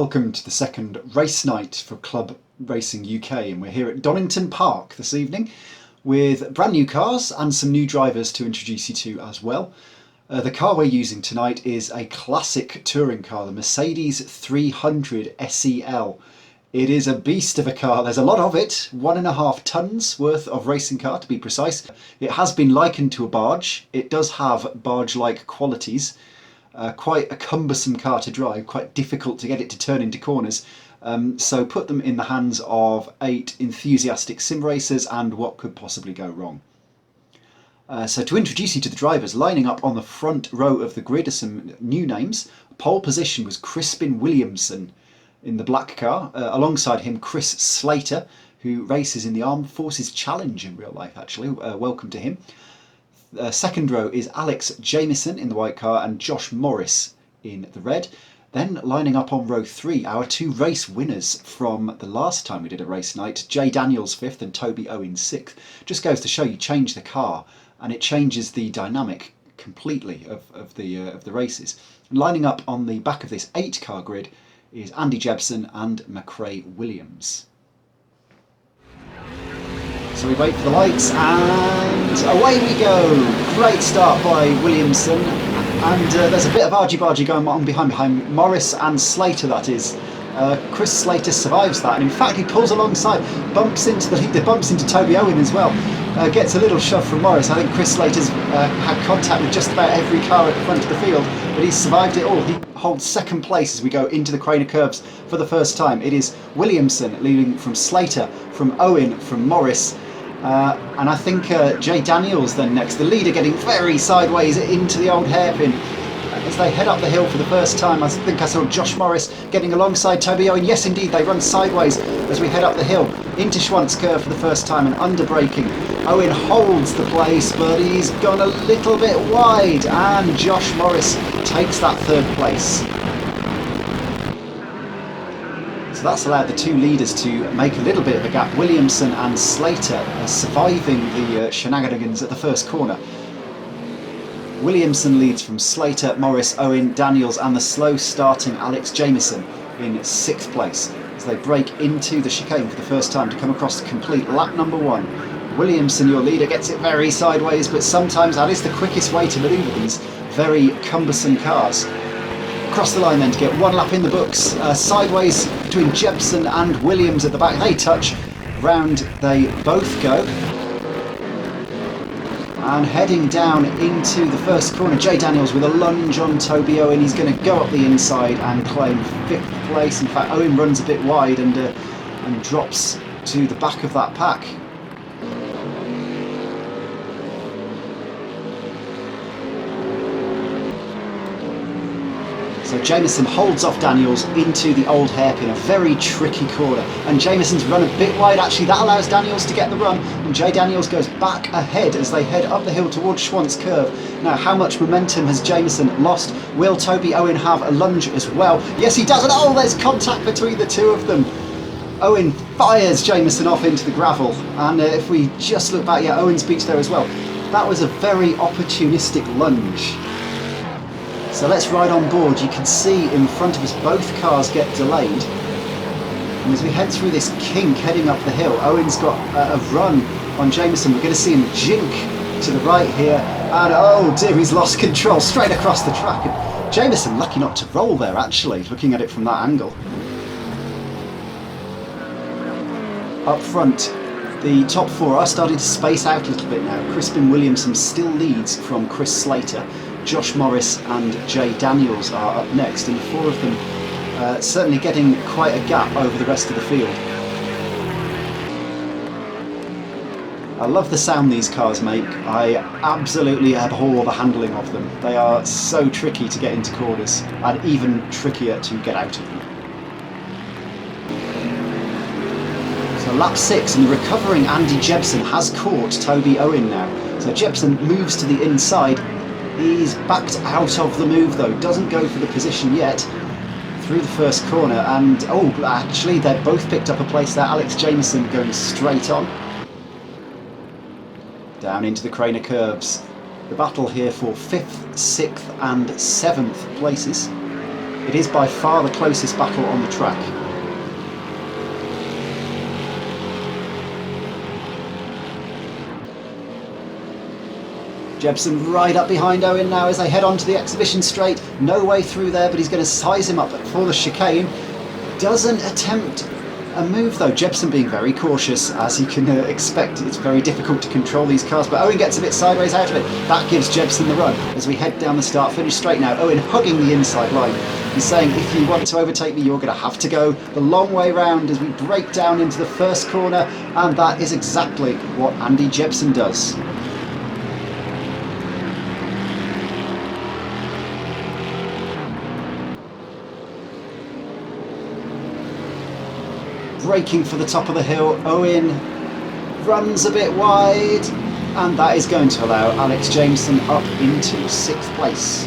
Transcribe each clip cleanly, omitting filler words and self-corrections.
Welcome to the second race night for Club Racing UK, and we're here at Donington Park this evening with brand new cars and some new drivers to introduce you to as well. The car we're using tonight is a classic touring car, the Mercedes 300 SEL. It is a beast of a car. There's a lot of it, 1.5 tons worth of racing car to be precise. It has been likened to a barge. It does have barge-like qualities. Quite a cumbersome car to drive, quite difficult to get it to turn into corners. So put them in the hands of 8 enthusiastic sim racers, and what could possibly go wrong? So to introduce you to the drivers, lining up on the front row of the grid are some new names. Pole position was Crispin Williamson in the black car. Alongside him, Chris Slater, who races in the Armed Forces Challenge in real life actually. Welcome to him. Second row is Alex Jamieson in the white car and Josh Morris in the red. Then lining up on row 3, our 2 race winners from the last time we did a race night, Jay Daniels 5th and Toby Owen 6th. Just goes to show you change the car and it changes the dynamic completely of the races. And lining up on the back of this 8 car grid is Andy Jebson and McRae Williams. So we wait for the lights and away we go! Great start by Williamson, and there's a bit of argy-bargy going on behind Morris and Slater, that is. Chris Slater survives that, and in fact he pulls alongside, bumps into the leader, bumps into Toby Owen as well. Gets a little shove from Morris. I think Chris Slater's had contact with just about every car at the front of the field, but he's survived it all. He holds second place as we go into the Craner Curves for the first time. It is Williamson leading from Slater, from Owen, from Morris. And I think Jay Daniels then next, the leader getting very sideways into the old hairpin as they head up the hill for the first time. I think I saw Josh Morris getting alongside Toby Owen. Yes indeed, they run sideways as we head up the hill into Schwantz Curve for the first time and under braking. Owen holds the place, but he's gone a little bit wide, and Josh Morris takes that third place. So that's allowed the 2 leaders to make a little bit of a gap. Williamson and Slater surviving the shenanigans at the first corner. Williamson leads from Slater, Morris, Owen, Daniels and the slow starting Alex Jamieson in 6th place as they break into the chicane for the first time to come across the complete lap number 1. Williamson, your leader, gets it very sideways, but sometimes that is the quickest way to manoeuvre these very cumbersome cars. Across the line then to get 1 lap in the books, sideways between Jebson and Williams at the back. They touch, round they both go. And heading down into the first corner, Jay Daniels with a lunge on Toby Owen. He's going to go up the inside and claim 5th place. In fact, Owen runs a bit wide and drops to the back of that pack. So Jamieson holds off Daniels into the old hairpin, a very tricky corner. And Jamieson's run a bit wide, actually that allows Daniels to get the run. And Jay Daniels goes back ahead as they head up the hill towards Schwantz Curve. Now how much momentum has Jamieson lost? Will Toby Owen have a lunge as well? Yes he does, and oh, there's contact between the 2 of them. Owen fires Jamieson off into the gravel. And if we just look back, yeah, Owen's beach there as well. That was a very opportunistic lunge. So let's ride on board. You can see in front of us both cars get delayed. And as we head through this kink heading up the hill, Owen's got a run on Jamieson. We're going to see him jink to the right here. And oh dear, he's lost control straight across the track. And Jamieson lucky not to roll there actually, looking at it from that angle. Up front, the top 4 are starting to space out a little bit now. Crispin Williamson still leads from Chris Slater. Josh Morris and Jay Daniels are up next, and the 4 of them certainly getting quite a gap over the rest of the field. I love the sound these cars make. I absolutely abhor the handling of them. They are so tricky to get into corners, and even trickier to get out of them. So lap 6, and the recovering Andy Jebson has caught Toby Owen now. So Jebson moves to the inside. He's backed out of the move though, doesn't go for the position yet through the first corner, and oh, actually they've both picked up a place there. Alex Jamieson going straight on. Down into the Craner Curves. The battle here for 5th, 6th and 7th places. It is by far the closest battle on the track. Jebsen right up behind Owen now as they head onto the exhibition straight. No way through there, but he's going to size him up for the chicane. Doesn't attempt a move though. Jebsen being very cautious, as you can expect. It's very difficult to control these cars, but Owen gets a bit sideways out of it. That gives Jebsen the run as we head down the start-finish straight now. Owen hugging the inside line. He's saying, if you want to overtake me, you're going to have to go the long way round as we break down into the first corner, and that is exactly what Andy Jebsen does. Braking for the top of the hill, Owen runs a bit wide, and that is going to allow Alex Jameson up into 6th place.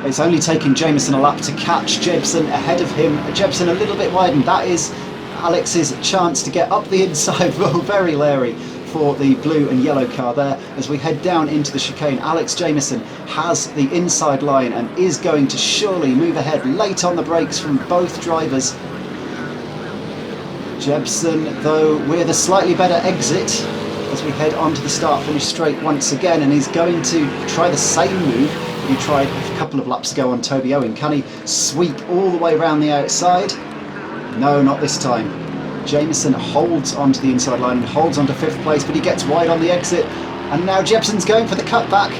It's only taken Jameson a lap to catch Jebsen ahead of him. Jebsen a little bit wide, and that is Alex's chance to get up the inside. Well, very leery for the blue and yellow car there. As we head down into the chicane, Alex Jameson has the inside line and is going to surely move ahead. Late on the brakes from both drivers. Jebsen, though, with a slightly better exit as we head onto the start-finish straight once again, and he's going to try the same move that he tried a couple of laps ago on Toby Owen. Can he sweep all the way around the outside? No, not this time. Jameson holds onto the inside line and holds onto 5th place, but he gets wide on the exit, and now Jebsen's going for the cutback.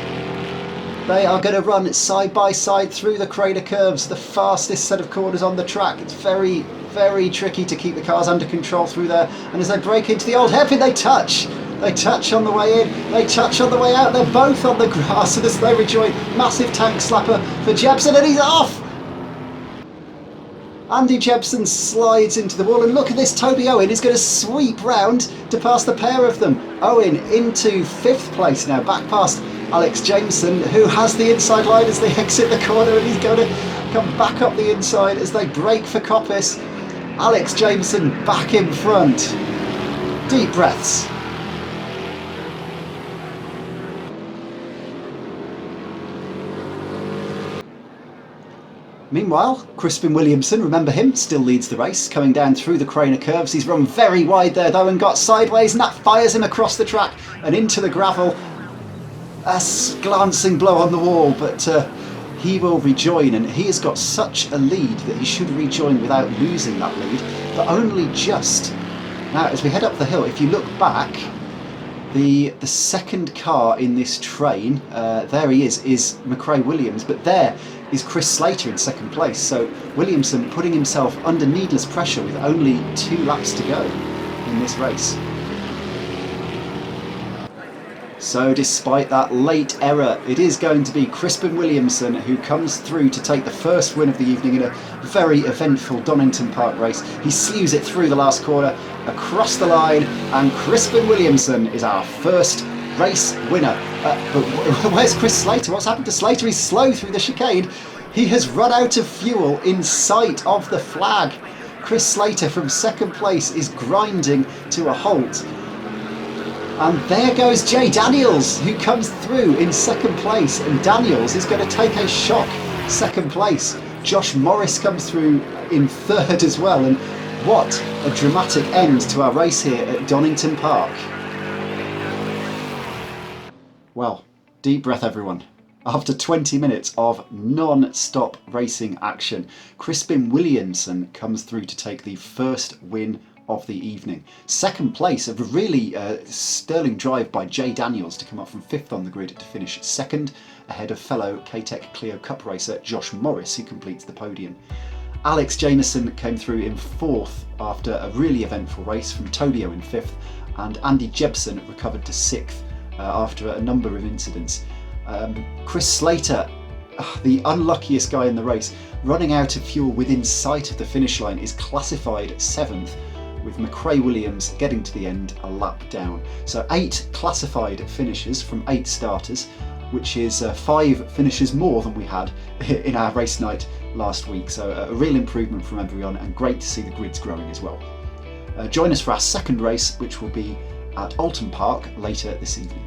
They are going to run side by side through the crater curves, the fastest set of corners on the track. It's very, very tricky to keep the cars under control through there, and as they break into the old hairpin, they touch. They touch on the way in, they touch on the way out, they're both on the grass, and as they rejoin, massive tank slapper for Jebsen, and he's off! Andy Jebsen slides into the wall, and look at this, Toby Owen is going to sweep round to pass the pair of them. Owen into 5th place now, back past Alex Jameson, who has the inside line as they exit the corner, and he's going to come back up the inside as they brake for Coppice. Alex Jameson back in front. Deep breaths. Meanwhile, Crispin Williamson, remember him, still leads the race, coming down through the Craner curves. He's run very wide there though and got sideways, and that fires him across the track and into the gravel. A glancing blow on the wall, but he will rejoin, and he has got such a lead that he should rejoin without losing that lead, but only just. Now, as we head up the hill, if you look back, the second car in this train, there he is McRae Williams, but there is Chris Slater in 2nd place. So Williamson putting himself under needless pressure with only 2 laps to go in this race. So despite that late error, it is going to be Crispin Williamson who comes through to take the first win of the evening in a very eventful Donington Park race. He slews it through the last corner, across the line, and Crispin Williamson is our first race winner. But where's Chris Slater? What's happened to Slater? He's slow through the chicane. He has run out of fuel in sight of the flag. Chris Slater from 2nd place is grinding to a halt. And there goes Jay Daniels, who comes through in 2nd place, and Daniels is going to take a shock 2nd place. Josh Morris comes through in 3rd as well, and what a dramatic end to our race here at Donington Park. Well, deep breath everyone. After 20 minutes of non-stop racing action, Crispin Williamson comes through to take the first win of the evening. 2nd place, a really sterling drive by Jay Daniels to come up from 5th on the grid to finish 2nd, ahead of fellow K-Tech Clio Cup racer Josh Morris, who completes the podium. Alex Jameson came through in 4th after a really eventful race from Tobio in 5th, and Andy Jebsen recovered to 6th after a number of incidents. Chris Slater, the unluckiest guy in the race, running out of fuel within sight of the finish line, is classified 7th, with McRae Williams getting to the end a lap down. So 8 classified finishes from 8 starters, which is 5 finishes more than we had in our race night last week. So a real improvement from everyone, and great to see the grids growing as well. Join us for our 2nd race, which will be at Alton Park later this evening.